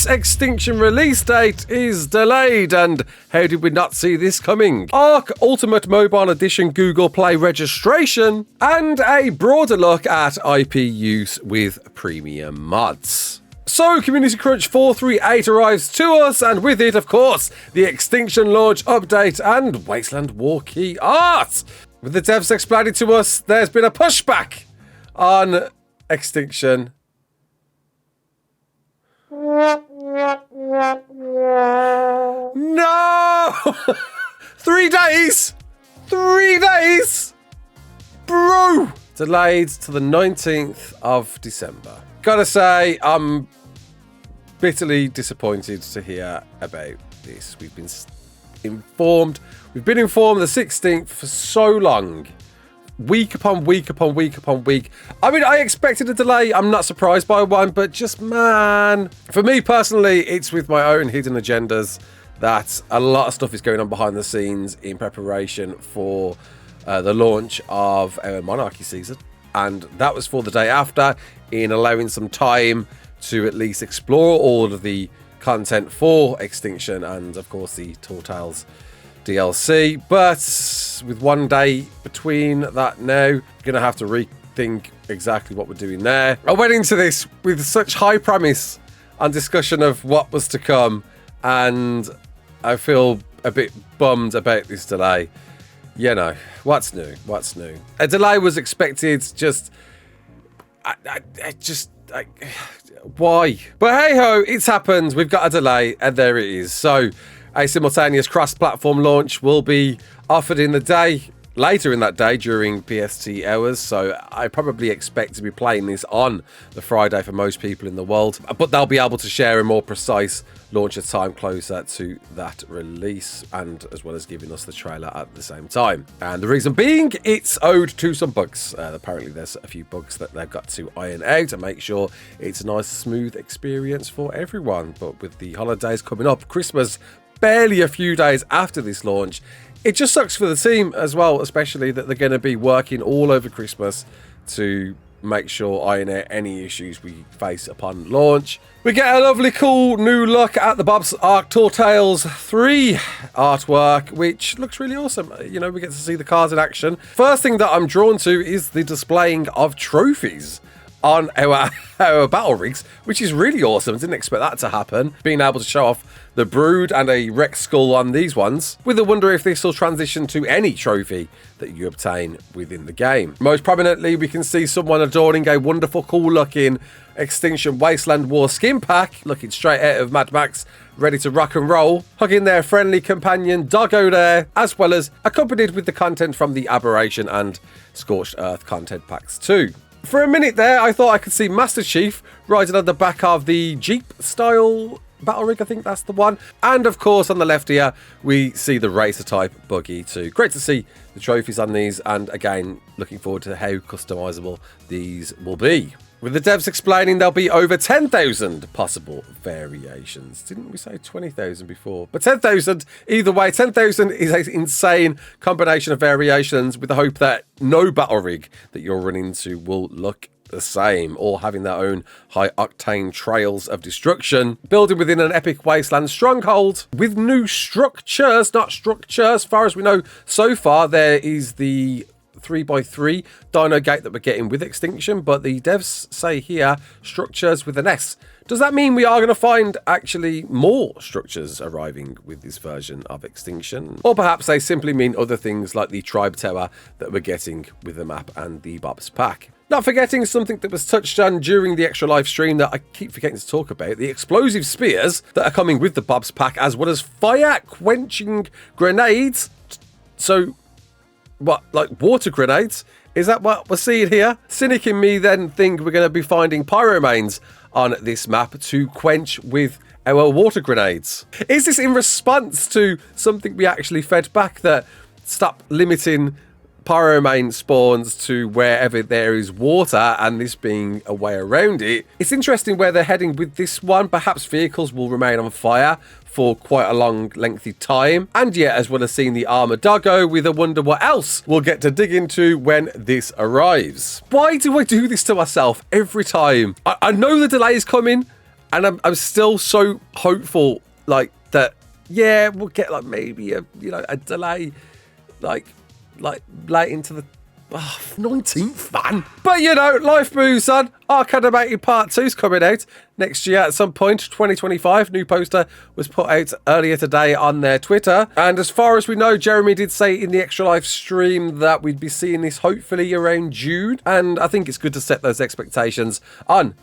ARK's Extinction release date is delayed, and how did we not see this coming? ARK Ultimate Mobile Edition Google Play registration, and a broader look at IP use with premium mods. So, Community Crunch 438 arrives to us, and with it, of course, the Extinction launch update and Wasteland War key art. With the devs explaining to us, there's been a pushback on Extinction. No! 3 days! 3 days! Bro! Delayed to the 19th of December. Gotta say, I'm bitterly disappointed to hear about this. We've been informed the 16th for so long. Week upon week upon week upon week. I mean, I expected a delay. I'm not surprised by one, but just, man. For me personally, it's with my own hidden agendas that a lot of stuff is going on behind the scenes in preparation for the launch of our Monarchy season. And that was for the day after, in allowing some time to at least explore all of the content for Extinction and, of course, the Tall Tales DLC. But with 1 day between that now, we're going to have to rethink exactly what we're doing there. I went into this with such high promise and discussion of what was to come, and I feel a bit bummed about this delay. You know, what's new? What's new? A delay was expected, just... why? But hey ho, it's happened. We've got a delay, and there it is. So, a simultaneous cross-platform launch will be offered in the day, later in that day during PST hours. So I probably expect to be playing this on the Friday for most people in the world. But they'll be able to share a more precise launcher time closer to that release, and as well as giving us the trailer at the same time. And the reason being, it's owed to some bugs. Apparently there's a few bugs that they've got to iron out and make sure it's a nice smooth experience for everyone. But with the holidays coming up, Christmas barely a few days after this launch, it just sucks for the team as well, especially that they're going to be working all over Christmas to make sure iron out any issues we face upon launch. We get a lovely cool new look at the Bob's ARK Tall Tales 3 artwork, which looks really awesome. You know, we get to see the cars in action. First thing that I'm drawn to is the displaying of trophies on our battle rigs, which is really awesome. Didn't expect that to happen. Being able to show off the Brood and a wrecked skull on these ones, with a wonder if this will transition to any trophy that you obtain within the game. Most prominently, we can see someone adorning a wonderful, cool-looking Extinction Wasteland War skin pack, looking straight out of Mad Max, ready to rock and roll, hugging their friendly companion Doggo there, as well as accompanied with the content from the Aberration and Scorched Earth content packs too. For a minute there, I thought I could see Master Chief riding on the back of the Jeep-style battle rig, I think that's the one. And of course, on the left here, we see the racer type buggy too. Great to see the trophies on these, and again, looking forward to how customizable these will be. With the devs explaining there'll be over 10,000 possible variations. Didn't we say 20,000 before? But 10,000, either way, 10,000 is an insane combination of variations, with the hope that no battle rig that you'll run into will look the same, or having their own high-octane trails of destruction, building within an epic wasteland stronghold with new structures, not structures. As far as we know so far, there is the 3x3 dino gate that we're getting with Extinction, but the devs say here structures with an S. Does that mean we are going to find actually more structures arriving with this version of Extinction? Or perhaps they simply mean other things like the Tribe Tower that we're getting with the map and the Bob's pack. Not forgetting something that was touched on during the extra live stream that I keep forgetting to talk about, the explosive spears that are coming with the Bob's pack, as well as fire quenching grenades. So what, like water grenades? Is that what we're seeing here? Cynic in me then think we're going to be finding pyromanes on this map to quench with our water grenades. Is this in response to something we actually fed back, that stop limiting pyromane spawns to wherever there is water, and this being a way around it? It's interesting where they're heading with this one. Perhaps vehicles will remain on fire for quite a long, lengthy time. And yet, as well as seeing the armored doggo, with a wonder what else we'll get to dig into when this arrives. Why do I do this to myself every time? I know the delay is coming. And I'm still so hopeful, like, that, yeah, we'll get, like, maybe a delay, like late into the 19th, man. But, life moves on. ARK Animated Part 2 is coming out next year at some point, 2025. New poster was put out earlier today on their Twitter. And as far as we know, Jeremy did say in the Extra Life stream that we'd be seeing this hopefully around June. And I think it's good to set those expectations on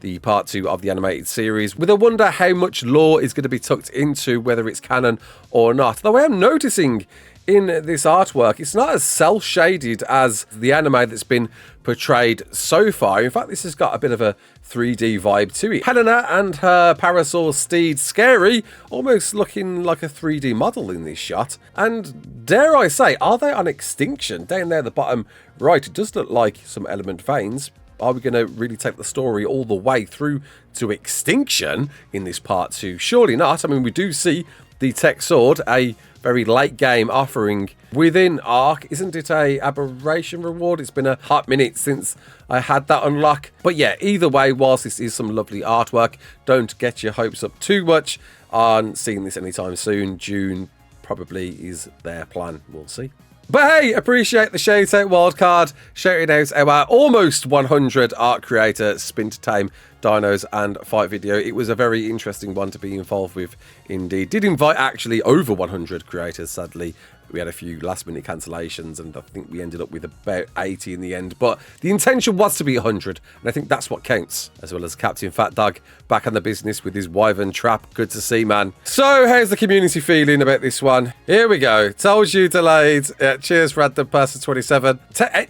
the part 2 of the animated series, with a wonder how much lore is going to be tucked into, whether it's canon or not. Though I am noticing in this artwork, it's not as cel-shaded as the anime that's been portrayed so far. In fact, this has got a bit of a 3D vibe to it. Helena and her Parasaur steed Scary, almost looking like a 3D model in this shot. And dare I say, are they on Extinction? Down there at the bottom right, it does look like some element veins. Are we going to really take the story all the way through to Extinction in this part 2? Surely not. I mean, we do see the Tech Sword, a very late game offering within ARK. Isn't it a Aberration reward? It's been a hot minute since I had that unlock. But yeah, either way, whilst this is some lovely artwork, don't get your hopes up too much on seeing this anytime soon. June probably is their plan. We'll see. But hey, appreciate the shout out wildcard. Shouting out our almost 100 ARK creator spin to tame dinos and fight video. It was a very interesting one to be involved with indeed. Did invite actually over 100 creators, sadly. We had a few last minute cancellations and I think we ended up with about 80 in the end. But the intention was to be 100 and I think that's what counts. As well as Captain Fat Dog back on the business with his wyvern trap. Good to see, man. So how's the community feeling about this one? Here we go. Told you delayed. Cheers, Random Person 27.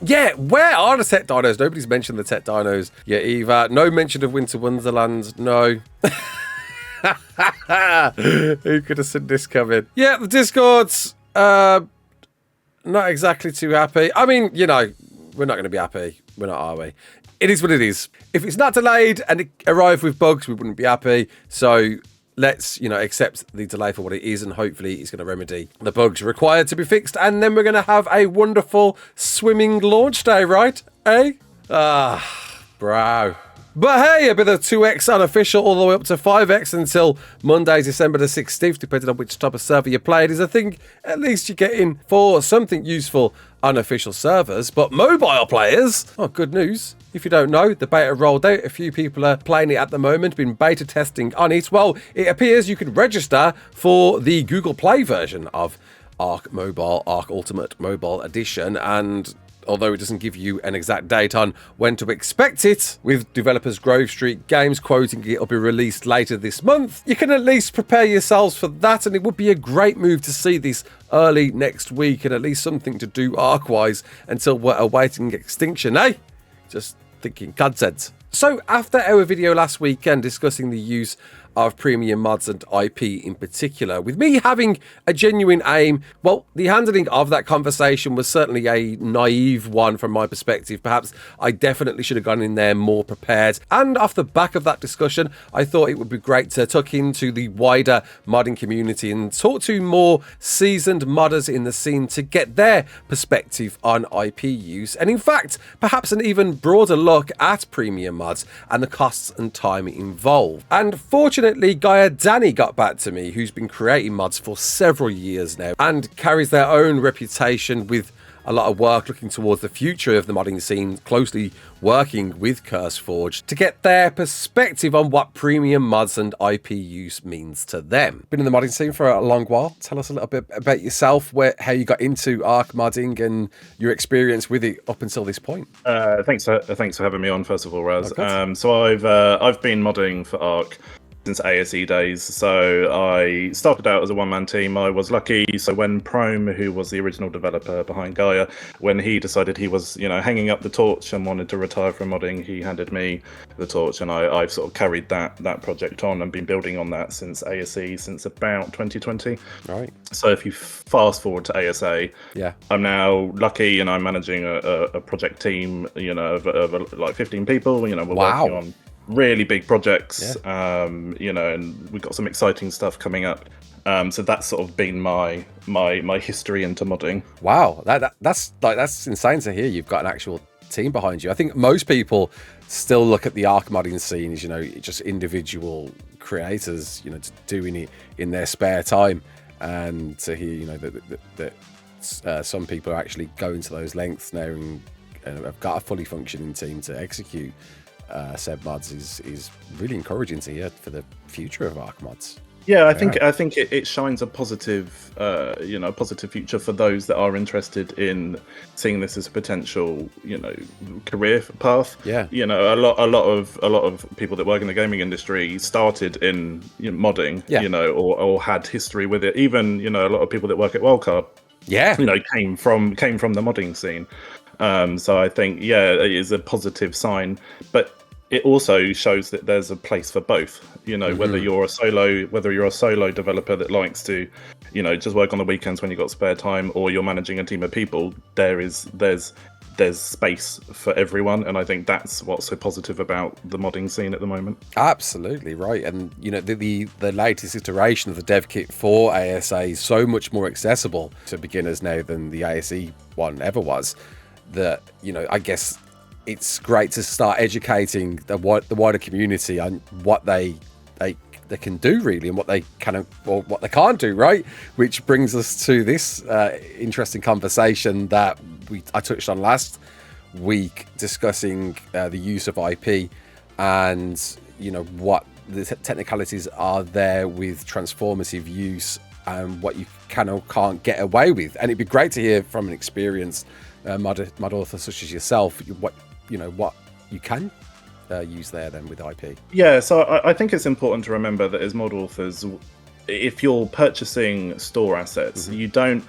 Yeah, where are the Tech Dinos? Nobody's mentioned the Tech Dinos yet either. No mention of Winter Wonderland. No. Who could have seen this coming? Yeah, the Discords. Not exactly too happy. I mean, we're not going to be happy. We're not, are we? It is what it is. If it's not delayed and it arrived with bugs, we wouldn't be happy. So let's, accept the delay for what it is, and hopefully it's going to remedy the bugs required to be fixed. And then we're going to have a wonderful swimming launch day, right? Eh? Bro. But hey, a bit of 2x unofficial all the way up to 5x until Monday, December the 16th, depending on which type of server you played, is I think at least you're getting for something useful unofficial servers. But mobile players, good news. If you don't know, the beta rolled out. A few people are playing it at the moment, been beta testing on it. Well, it appears you can register for the Google Play version of ARK Mobile, ARK Ultimate Mobile Edition, and although it doesn't give you an exact date on when to expect it, with developers Grove Street Games quoting it'll be released later this month, you can at least prepare yourselves for that, and it would be a great move to see this early next week and at least something to do ARK-wise until we're awaiting Extinction, eh? Just thinking content. So after our video last weekend discussing the use of premium mods and IP in particular, with me having a genuine aim, well, the handling of that conversation was certainly a naive one from my perspective. Perhaps I definitely should have gone in there more prepared. And off the back of that discussion, I thought it would be great to tuck into the wider modding community and talk to more seasoned modders in the scene to get their perspective on IP use. And in fact, perhaps an even broader look at premium mods and the costs and time involved. And fortunately, Gaia Danny got back to me, who's been creating mods for several years now and carries their own reputation with a lot of work looking towards the future of the modding scene, closely working with CurseForge to get their perspective on what premium mods and IP use means to them. Been in the modding scene for a long while. Tell us a little bit about yourself, how you got into ARK modding and your experience with it up until this point. Thanks for having me on, first of all, Raz. So I've been modding for ARK since ASE days. So I started out as a one-man team. I was lucky. So when Prome, who was the original developer behind Gaia, when he decided he was, hanging up the torch and wanted to retire from modding, he handed me the torch, and I've sort of carried that project on and been building on that since ASE, since about 2020. Right. So if you fast forward to ASA, yeah, I'm now lucky and I'm managing a project team, of like 15 people. We're working on really big projects, and we've got some exciting stuff coming up. So that's sort of been my history into modding. Wow, that's insane to hear. You've got an actual team behind you. I think most people still look at the ARK modding scene as, just individual creators, doing it in their spare time, and to hear, that some people are actually going to those lengths now and have got a fully functioning team to execute said mods is really encouraging to hear for the future of ARK mods. Yeah, I think it shines a positive, positive future for those that are interested in seeing this as a potential, career path. Yeah, a lot of people that work in the gaming industry started in modding, or had history with it. Even a lot of people that work at Wildcard, came from the modding scene. So I think it is a positive sign, but it also shows that there's a place for both. Whether you're a solo developer that likes to, just work on the weekends when you've got spare time, or you're managing a team of people, there's space for everyone, and I think that's what's so positive about the modding scene at the moment. Absolutely right. And the latest iteration of the dev kit for ASA is so much more accessible to beginners now than the ASE one ever was. That I guess it's great to start educating the wider community on what they can do really, and what they or what they can't do, right? Which brings us to this interesting conversation that I touched on last week, discussing the use of IP and what the technicalities are there with transformative use and what you can or can't get away with. And it'd be great to hear from an experienced mod author such as yourself what you can use there then with IP. Yeah, so I think it's important to remember that as mod authors, if you're purchasing store assets, you don't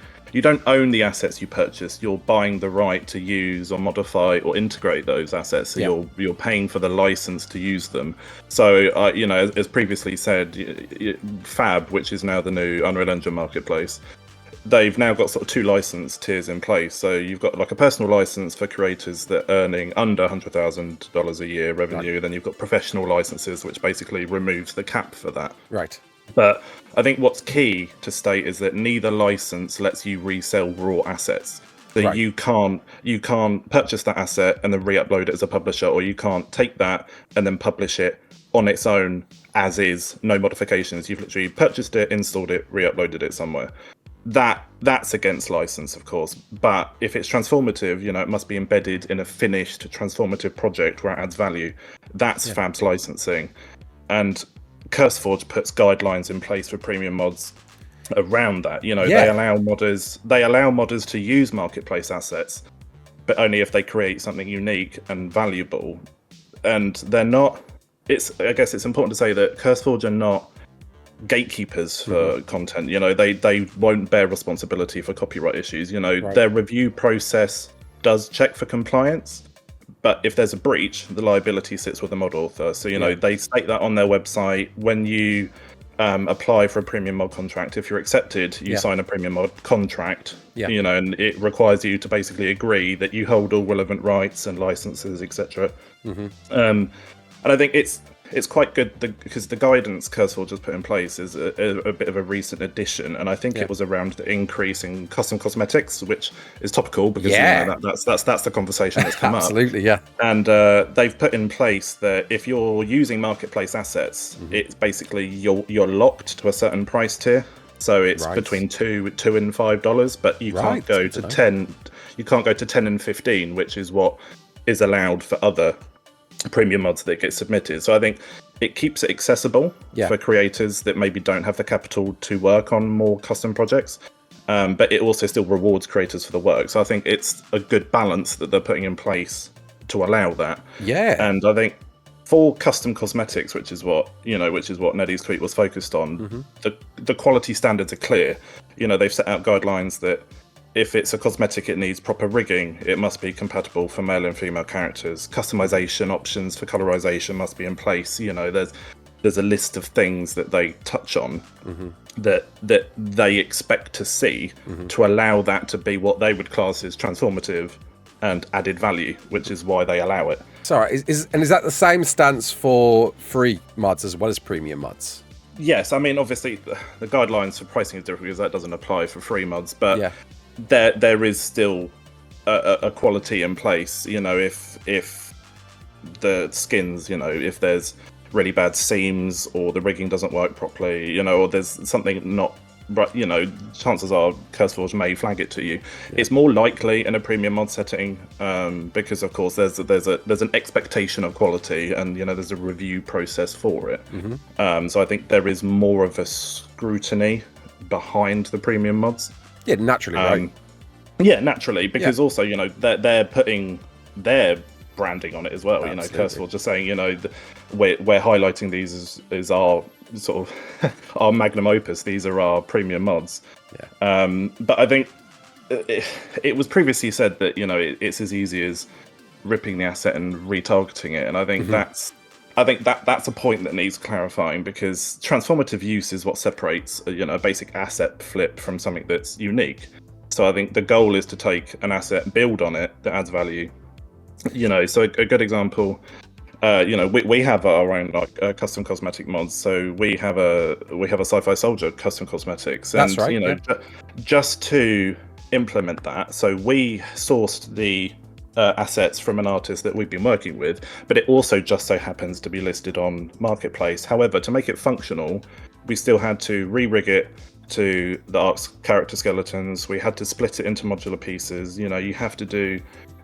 own the assets you purchase. You're buying the right to use or modify or integrate those assets. So you're paying for the license to use them. So as previously said, Fab, which is now the new Unreal Engine marketplace, they've now got sort of two license tiers in place. So you've got like a personal license for creators that are earning under $100,000 a year revenue. Right. Then you've got professional licenses, which basically removes the cap for that. Right. But I think what's key to state is that neither license lets you resell raw assets. So right. you can't purchase that asset and then re-upload it as a publisher, or you can't take that and then publish it on its own as is, no modifications. You've literally purchased it, installed it, re-uploaded it somewhere. That's against license, of course, but if it's transformative, it must be embedded in a finished transformative project where it adds value. That's Fab's licensing. And CurseForge puts guidelines in place for premium mods around that. They allow modders to use marketplace assets, but only if they create something unique and valuable. And they're not. I guess it's important to say that CurseForge are not gatekeepers for content. They won't bear responsibility for copyright issues. Right. Their review process does check for compliance, but if there's a breach, the liability sits with the mod author. So they state that on their website. When you apply for a premium mod contract, if you're accepted, you sign a premium mod contract. And it requires you to basically agree that you hold all relevant rights and licenses, etc. And I think it's quite good because the guidance CurseForge has put in place is a bit of a recent addition, and I think it was around the increase in custom cosmetics, which is topical because that's the conversation that's come Absolutely, yeah. And they've put in place that if you're using marketplace assets, it's basically you're locked to a certain price tier. So it's between $2 and $5, but you can't go to 10. You can't go to 10 and 15, which is what is allowed for other premium mods that get submitted. So I think it keeps it accessible for creators that maybe don't have the capital to work on more custom projects, but it also still rewards creators for the work. So I think it's a good balance that they're putting in place to allow that. And I think for custom cosmetics, which is what Neddy's tweet was focused on, the quality standards are clear. They've set out guidelines that if it's a cosmetic, it needs proper rigging. It must be compatible for male and female characters. Customization options for colorization must be in place. There's a list of things that they touch on that they expect to see to allow that to be what they would class as transformative and added value, which is why they allow it. Sorry, is that the same stance for free mods as well as premium mods? Yes, I mean obviously the guidelines for pricing is different because that doesn't apply for free mods, but there is still a quality in place. You know, if the skins, you know, if there's really bad seams or the rigging doesn't work properly, you know, or there's something not right, you know, chances are CurseForge may flag it to you. It's more likely in a premium mod setting, because of course there's an expectation of quality, and you know there's a review process for it. So I think there is more of a scrutiny behind the premium mods. Yeah, naturally, right? Yeah, naturally, because also, you know, they're putting their branding on it as well. Absolutely. You know, CurseForge just saying, you know, we're highlighting these as our sort of our magnum opus. These are our premium mods. But I think it was previously said that, you know, it's as easy as ripping the asset and retargeting it, and I think that's a point that needs clarifying, because transformative use is what separates, you know, a basic asset flip from something that's unique. So I think the goal is to take an asset, build on it that adds value. You know, so a good example, you know, we have our own like custom cosmetic mods. So we have a sci-fi soldier custom cosmetics, and That's right, you know, just to implement that, so we sourced the assets from an artist that we've been working with, but it also just so happens to be listed on Marketplace. However, to make it functional, we still had to re-rig it to the ARK's character skeletons. We had to split it into modular pieces. You know, you have to do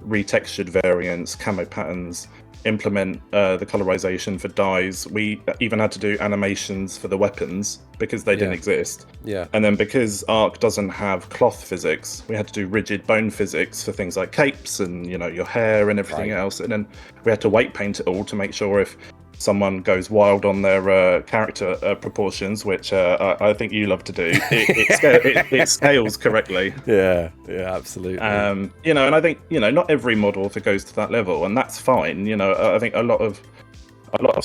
retextured variants, camo patterns, implement the colorization for dyes. We even had to do animations for the weapons because they didn't exist. And then because ARK doesn't have cloth physics, we had to do rigid bone physics for things like capes and, you know, your hair and everything else. And then we had to weight paint it all to make sure if someone goes wild on their character proportions, which I think you love to do, it scales correctly. Yeah, absolutely. You know, and I think, you know, not every mod author goes to that level, and that's fine. You know, I think a lot of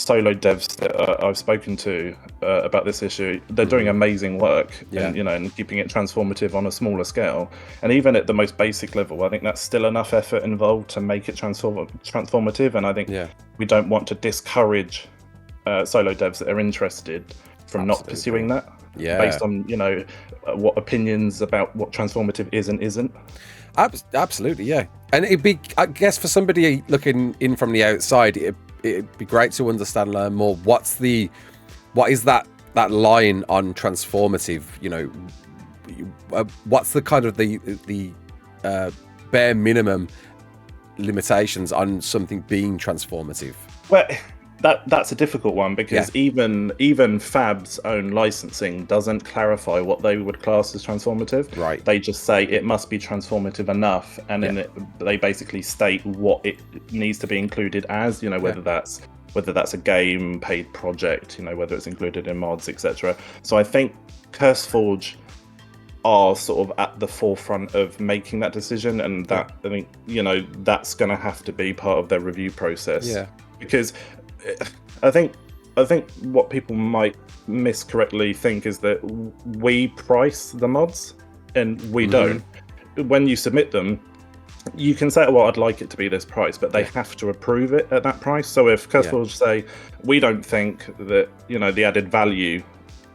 solo devs that I've spoken to about this issue, they're doing amazing work, and you know, and keeping it transformative on a smaller scale. And even at the most basic level, I think that's still enough effort involved to make it transformative. And I think we don't want to discourage solo devs that are interested from not pursuing that, based on, you know, what opinions about what transformative is and isn't. Absolutely, yeah. And it'd be, I guess, for somebody looking in from the outside, it'd be great to understand, learn more. What is that line on transformative? You know, what's the kind of the bare minimum limitations on something being transformative? Well, that's a difficult one, because even Fab's own licensing doesn't clarify what they would class as transformative. Right. They just say it must be transformative enough, and then they basically state what it needs to be included as. You know, whether that's a game, paid project, you know, whether it's included in mods, etc. So I think CurseForge are sort of at the forefront of making that decision, and that I think, you know, that's going to have to be part of their review process. Because I think what people might miscorrectly think is that we price the mods, and we don't. When you submit them, you can say, well, I'd like it to be this price, but they have to approve it at that price. So if CurseForge say, we don't think that, you know, the added value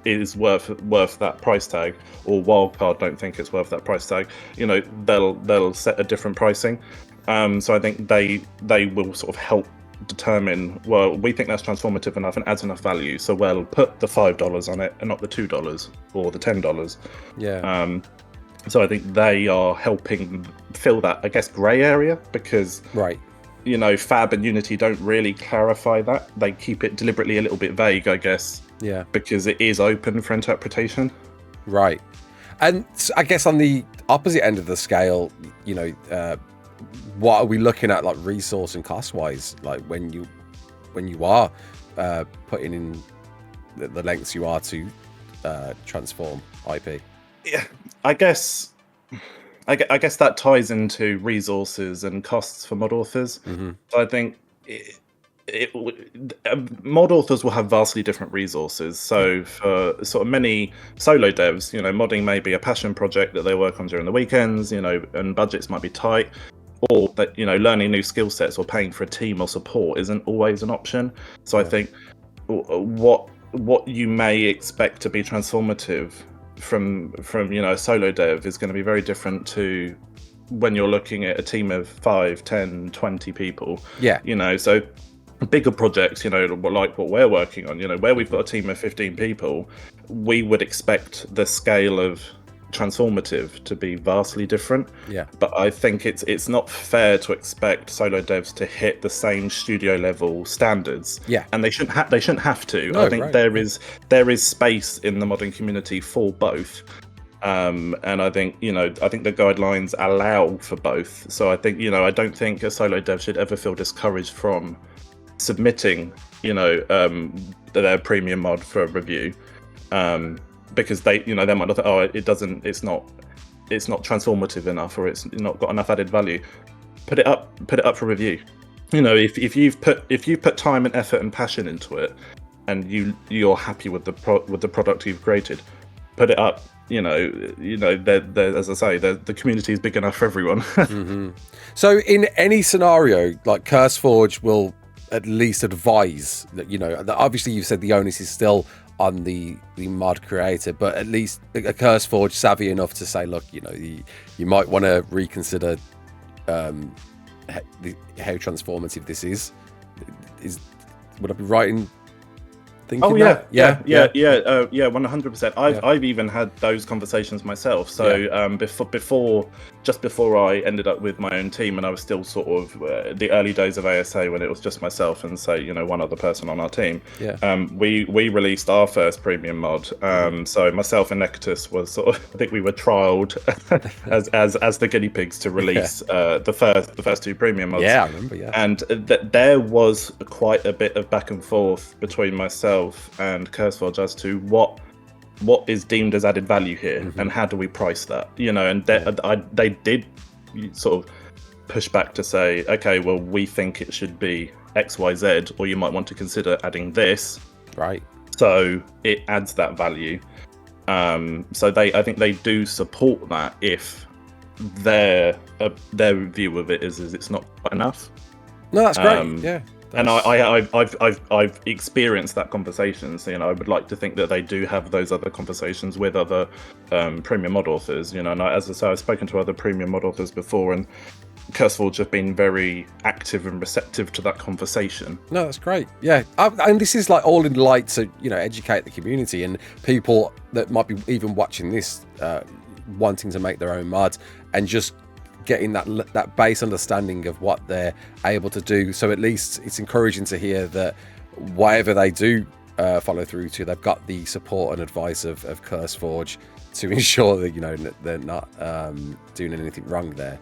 is worth that price tag, or Wildcard don't think it's worth that price tag, you know, they'll set a different pricing. So I think they will sort of help determine, well, we think that's transformative enough and adds enough value, so we'll put the $5 on it and not the $2 or the $10. So I think they are helping fill that, I guess, grey area, because you know, Fab and Unity don't really clarify that. They keep it deliberately a little bit vague, I guess, because it is open for interpretation. Right. And I guess on the opposite end of the scale, you know, what are we looking at, like resource and cost wise, like when you are putting in the lengths you are to transform IP? Yeah, I guess that ties into resources and costs for mod authors. So I think mod authors will have vastly different resources. So for sort of many solo devs, you know, modding may be a passion project that they work on during the weekends, you know, and budgets might be tight. Or that, you know, learning new skill sets or paying for a team or support isn't always an option. So I think what you may expect to be transformative from you know, a solo dev is going to be very different to when you're looking at a team of 5, 10, 20 people. Yeah. So bigger projects, like what we're working on, where we've got a team of 15 people, we would expect the scale of transformative to be vastly different. Yeah. But I think it's not fair to expect solo devs to hit the same studio level standards. Yeah. And they shouldn't have to. No, I think right. there is space in the modding community for both. And I think the guidelines allow for both. So I think, I don't think a solo dev should ever feel discouraged from submitting, their premium mod for a review. Because they might not think, it's not transformative enough, or it's not got enough added value. Put it up for review. If you've put time and effort and passion into it, and you're happy with the product you've created, put it up. As I say, the community is big enough for everyone. Mm-hmm. So in any scenario, like CurseForge will at least advise that, that obviously you've said the onus is still on the mod creator, but at least a CurseForge savvy enough to say, look, you might want to reconsider how transformative this is. Would I be right in thinking? Oh yeah, that? yeah, 100%. I've even had those conversations myself. So before I ended up with my own team, and I was still sort of the early days of ASA when it was just myself and say one other person on our team. We released our first premium mod. So myself and Nectus was sort of, I think we were trialed as the guinea pigs to release the first 2 premium mods. Yeah, I remember. Yeah, and there was quite a bit of back and forth between myself and CurseForge as to what is deemed as added value here, and how do we price that, and they did sort of push back to say, okay, well, we think it should be XYZ, or you might want to consider adding this, right? So it adds that value. So I think they do support that if their view of it is it's not enough. No, that's great. Yeah. And I've experienced that conversation. So I would like to think that they do have those other conversations with other premium mod authors. And as I say, I've spoken to other premium mod authors before, and CurseForge have been very active and receptive to that conversation. No, that's great. Yeah, and this is like all in light to educate the community and people that might be even watching this, wanting to make their own mods, and just getting that base understanding of what they're able to do. So at least it's encouraging to hear that whatever they do follow through to, they've got the support and advice of CurseForge to ensure that they're not doing anything wrong there.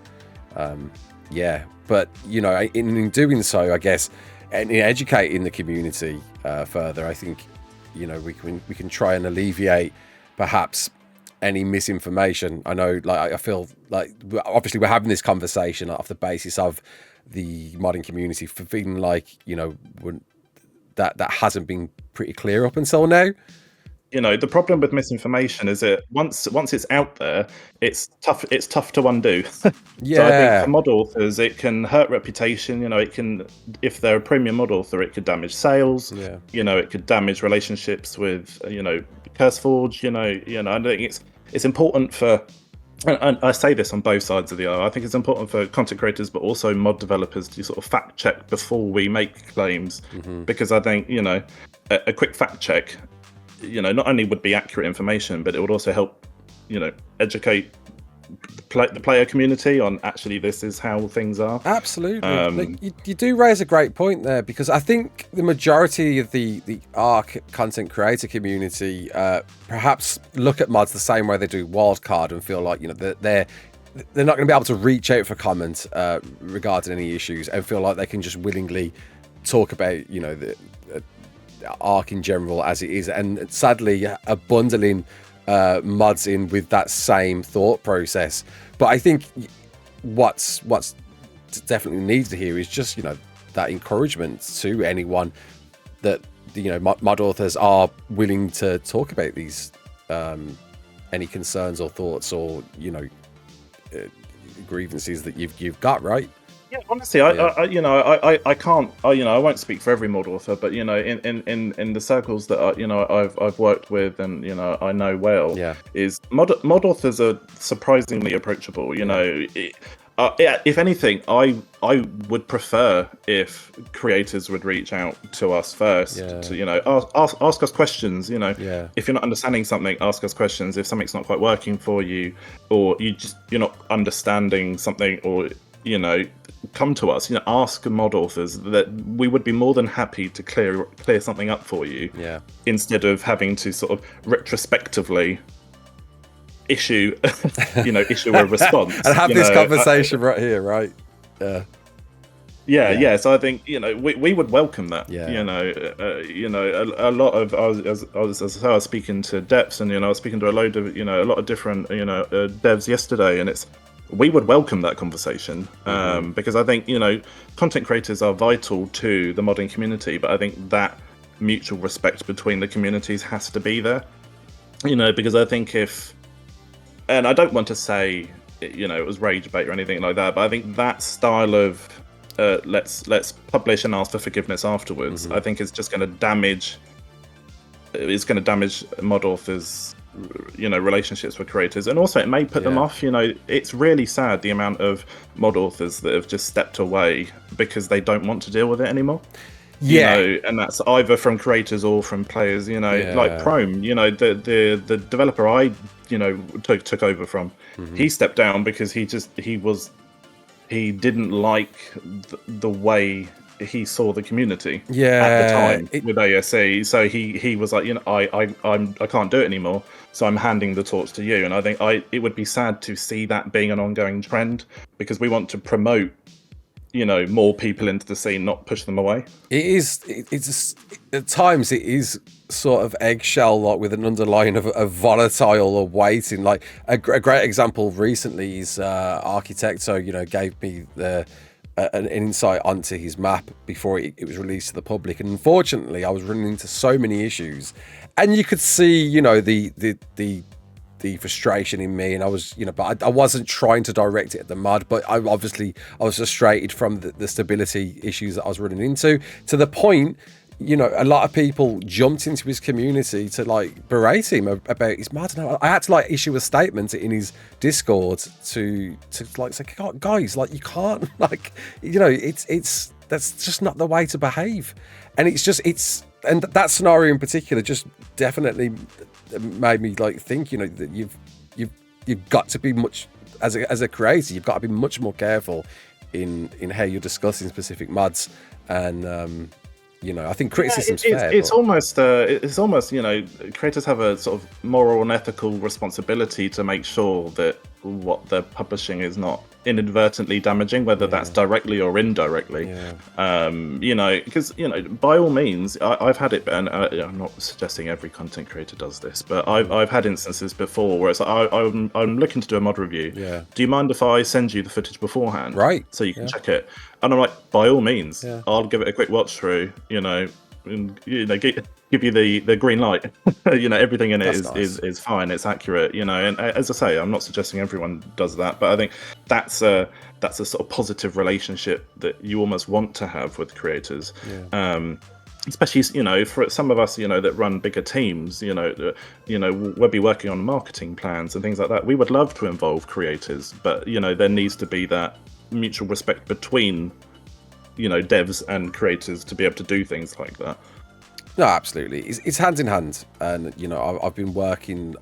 But in doing so, I guess, and in educating the community further, I think we can try and alleviate perhaps any misinformation. I know, I feel like obviously we're having this conversation off the basis of the modding community for feeling like that hasn't been pretty clear up until now. The problem with misinformation is that once it's out there, it's tough to undo. Yeah. So I think for mod authors, it can hurt reputation. It can, if they're a premium mod author, it could damage sales. Yeah. It could damage relationships with CurseForge. I think it's important for, and I say this on both sides of the aisle, I think it's important for content creators, but also mod developers to sort of fact check before we make claims, because I think a quick fact check, not only would be accurate information, but it would also help, educate the player community on actually this is how things are. Absolutely. You do raise a great point there, because I think the majority of the ARK content creator community perhaps look at mods the same way they do Wildcard and feel like they're not going to be able to reach out for comments regarding any issues, and feel like they can just willingly talk about the ARK in general as it is, and sadly are bundling mods in with that same thought process. But I think what's definitely needs to hear is just that encouragement to anyone that mod authors are willing to talk about these any concerns or thoughts or grievances that you've got, right? Yeah, honestly, I can't, I won't speak for every mod author, but in the circles that I've worked with and I know well, Yeah. is mod authors are surprisingly approachable. If anything, I would prefer if creators would reach out to us first to ask us questions. If you're not understanding something, ask us questions. If something's not quite working for you, or you're not understanding something, or come to us, ask mod authors. That we would be more than happy to clear something up for you, instead of having to sort of retrospectively issue a response and have this conversation right here, right? Yeah. So I think we would welcome that. A lot of I was speaking to Depths, and I was speaking to a load of a lot of different devs yesterday, and we would welcome that conversation, because I think content creators are vital to the modding community, but I think that mutual respect between the communities has to be there. Because I think and I don't want to say it was rage bait or anything like that, but I think that style of let's publish and ask for forgiveness afterwards, I think is just going to damage. It's going to damage mod authors' relationships with creators, and also it may put them off. It's really sad the amount of mod authors that have just stepped away because they don't want to deal with it anymore. And that's either from creators or from players. Like Prome, the developer I took over from, he stepped down because he didn't like the way he saw the community at the time with ASE. So he was like, I can't do it anymore, so I'm handing the torch to you. And I think it would be sad to see that being an ongoing trend, because we want to promote more people into the scene, not push them away. It's at times it is sort of eggshell, like with an underlying of volatile or waiting. Like a great example recently is Architect. So gave me an insight onto his map before it was released to the public, and unfortunately I was running into so many issues, and you could see the frustration in me, and I was but I wasn't trying to direct it at the mod, but I was frustrated from the stability issues that I was running into, to the point a lot of people jumped into his community to like berate him about his mod. And I had to like issue a statement in his Discord to like say, guys, like you can't, like it's that's just not the way to behave. And and that scenario in particular just definitely made me like think that you've got to be much, as a creator, you've got to be much more careful in how you're discussing specific mods. And I think criticism's fair. It's almost creators have a sort of moral and ethical responsibility to make sure that what they're publishing is not inadvertently damaging, whether that's directly or indirectly. Because by all means, I've had it, and I'm not suggesting every content creator does this, but I've had instances before where it's like, I'm looking to do a mod review. Do you mind if I send you the footage beforehand, right, so you can check it? And I'm like, by all means, I'll give it a quick watch through, and give you the green light. Everything in it is fine, it's accurate, and as I say, I'm not suggesting everyone does that, but I think that's a sort of positive relationship that you almost want to have with creators. Especially for some of us that run bigger teams, we'll be working on marketing plans and things like that. We would love to involve creators, but there needs to be that mutual respect between devs and creators to be able to do things like that. No, absolutely, it's hand in hand. And I've been working,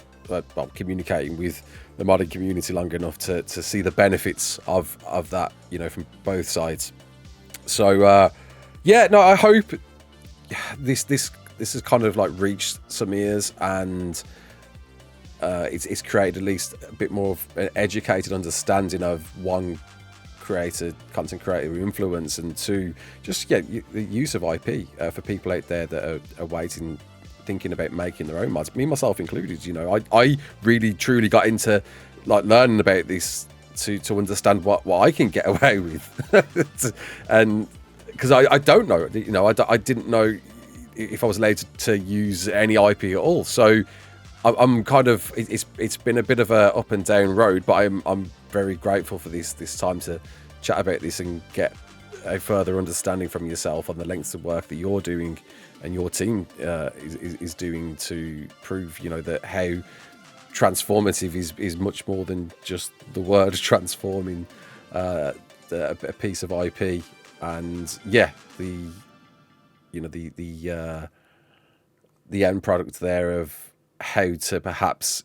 communicating with the modding community long enough to see the benefits of that, from both sides. So I hope this has kind of like reached some ears, and it's created at least a bit more of an educated understanding of one, content creator influence, and two, just the use of IP for people out there that are waiting, thinking about making their own mods, me myself included. I really truly got into like learning about this to understand what I can get away with. And because I don't know, I didn't know if I was allowed to use any IP at all. So I'm kind of, it's been a bit of a up and down road, but I'm very grateful for this time to chat about this and get a further understanding from yourself on the lengths of work that you're doing and your team is doing to prove, that how transformative is much more than just the word transforming a piece of IP. And yeah, the end product there of how to perhaps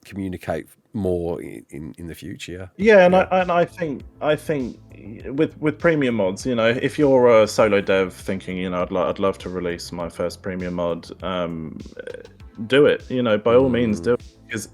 communicate more in the future. Yeah, and I think with premium mods, if you're a solo dev thinking, I'd love to release my first premium mod, do it. By all means, do it. Because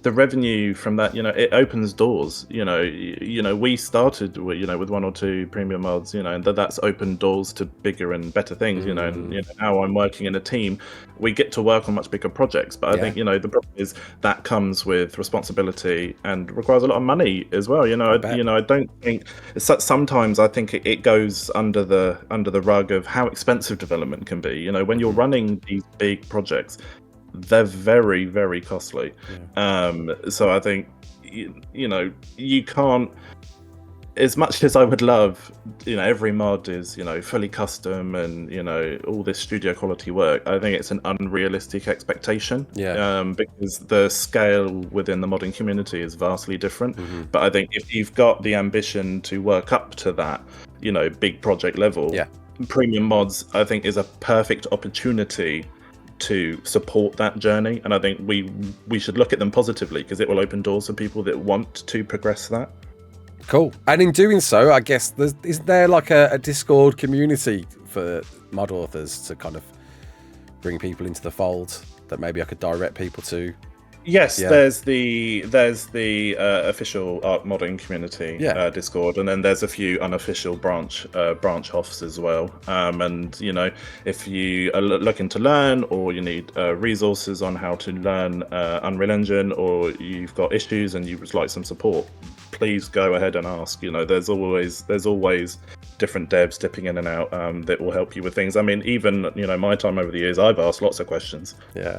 the revenue from that, it opens doors. We started with 1 or 2 premium mods, and that's opened doors to bigger and better things. And now I'm working in a team. We get to work on much bigger projects, but I think the problem is that comes with responsibility and requires a lot of money as well. I don't think sometimes I think it goes under the rug of how expensive development can be. When you're running these big projects, they're very, very costly. So I think you can't, as much as I would love every mod is fully custom and all this studio quality work, I think it's an unrealistic expectation. Because the scale within the modding community is vastly different. But I think if you've got the ambition to work up to that big project level, premium mods I think is a perfect opportunity to support that journey. And I think we should look at them positively, because it will open doors for people that want to progress that. Cool. And in doing so, I guess, isn't there like a Discord community for mod authors to kind of bring people into the fold that maybe I could direct people to? Yes, there's the official ARK modding community Discord, and then there's a few unofficial branch offs as well. And if you are looking to learn, or you need resources on how to learn Unreal Engine, or you've got issues and you would like some support, please go ahead and ask. There's always different devs dipping in and out that will help you with things. I mean, even my time over the years, I've asked lots of questions.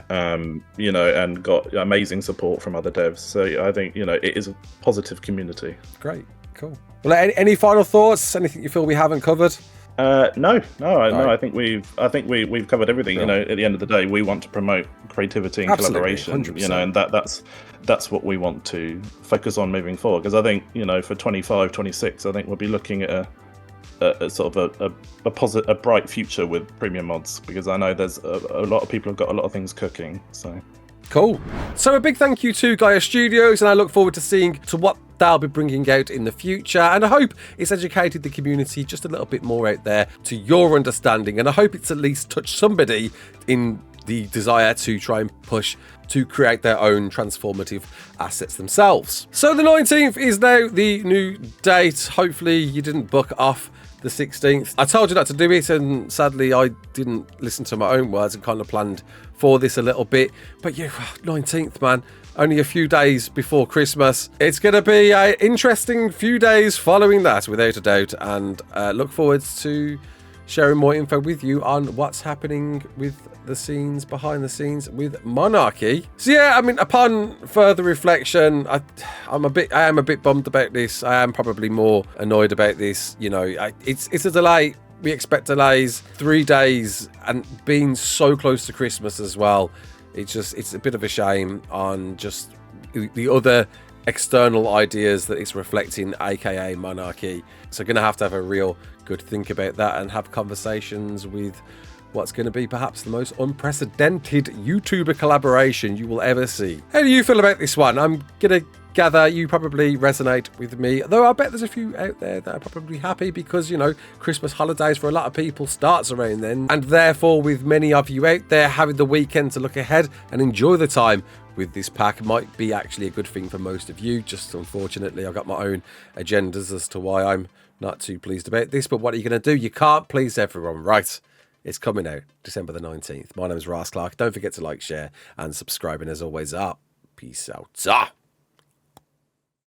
And got amazing support from other devs. So I think it is a positive community. Great, cool. Well, any final thoughts? Anything you feel we haven't covered? No. I think we've covered everything. At the end of the day, we want to promote creativity and collaboration. 100%. And that's what we want to focus on moving forward. Because I think for 25, 26, I think we'll be looking at a sort of a bright future with premium mods, because I know there's a lot of people have got a lot of things cooking. So cool. So a big thank you to Gaia Studios, and I look forward to seeing what they'll be bringing out in the future, and I hope it's educated the community just a little bit more out there to your understanding, and I hope it's at least touched somebody in the desire to try and push to create their own transformative assets themselves. So the 19th is now the new date. Hopefully you didn't book off the 16th. I told you not to do it, and sadly I didn't listen to my own words and kind of planned for this a little bit. But 19th, man, only a few days before Christmas. It's going to be an interesting few days following that, without a doubt, and look forward to sharing more info with you on what's happening with the scenes behind the scenes with Monarchy. So yeah, I mean, upon further reflection, I am a bit bummed about this. I am probably more annoyed about this. It's a delay. We expect delays, 3 days, and being so close to Christmas as well. It's a bit of a shame on just the other external ideas that it's reflecting, aka Monarchy. So going to have a real good think about that and have conversations with what's going to be perhaps the most unprecedented YouTuber collaboration you will ever see. How do you feel about this one? I'm going to gather you probably resonate with me, though I bet there's a few out there that are probably happy because, Christmas holidays for a lot of people starts around then, and therefore with many of you out there having the weekend to look ahead and enjoy the time with this pack might be actually a good thing for most of you. Just unfortunately I've got my own agendas as to why I'm not too pleased about this, but what are you going to do? You can't please everyone, right? It's coming out December the 19th. My name is Raasclark. Don't forget to like, share and subscribe, and as always, peace out.